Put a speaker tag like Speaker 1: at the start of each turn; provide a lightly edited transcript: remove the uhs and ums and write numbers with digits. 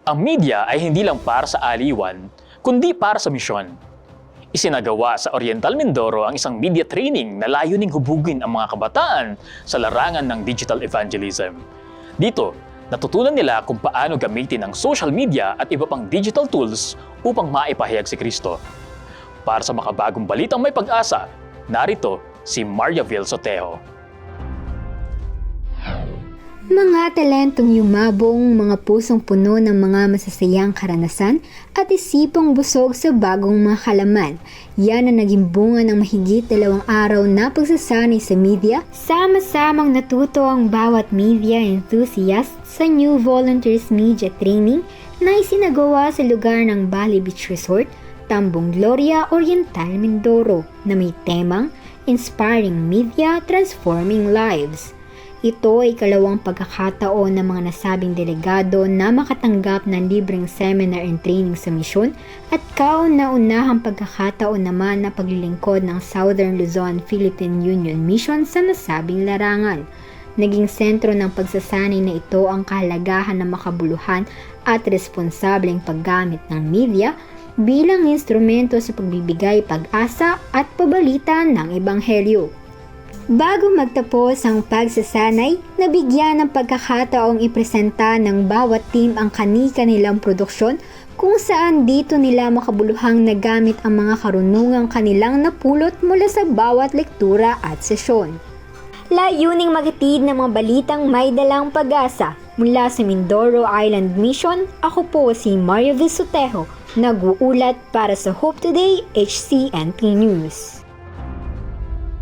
Speaker 1: Ang media ay hindi lang para sa aliwan, kundi para sa misyon. Isinagawa sa Oriental Mindoro ang isang media training na layuning hubugin ang mga kabataan sa larangan ng digital evangelism. Dito, natutunan nila kung paano gamitin ang social media at iba pang digital tools upang maipahayag si Kristo. Para sa makabagong balitang may pag-asa, narito si Mariaville Sotejo.
Speaker 2: Mga talentong yumabong, mga pusong puno ng mga masasayang karanasan at isipang busog sa bagong mga kalaman. Yan ang naging bunga ng mahigit 2 araw na pagsasanay sa media. Sama-samang natuto ang bawat media enthusiast sa New Volunteers Media Training na isinagawa sa lugar ng Bali Beach Resort, Tambong Gloria, Oriental Mindoro na may temang Inspiring Media, Transforming Lives. Ito ay ikalawang pagkakataon ng mga nasabing delegado na makatanggap ng libreng seminar and training sa misyon at kauna-unahang pagkakataon naman na paglilingkod ng Southern Luzon Philippine Union Mission sa nasabing larangan. Naging sentro ng pagsasanay na ito ang kahalagahan ng makabuluhan at responsableng paggamit ng media bilang instrumento sa pagbibigay pag-asa at pabalita ng Ebanghelyo. Bago magtapos ang pagsasanay, nabigyan ng pagkakataong ipresenta ng bawat team ang kani-kanilang produksyon kung saan dito nila makabuluhang nagamit ang mga karunungang kanilang napulot mula sa bawat lektura at sesyon. Layuning maghatid ng mga balitang may dalang pag-asa. Mula sa Mindoro Island Mission, ako po si Mariaville Sotejo, nag-uulat para sa Hope Today HCNT News.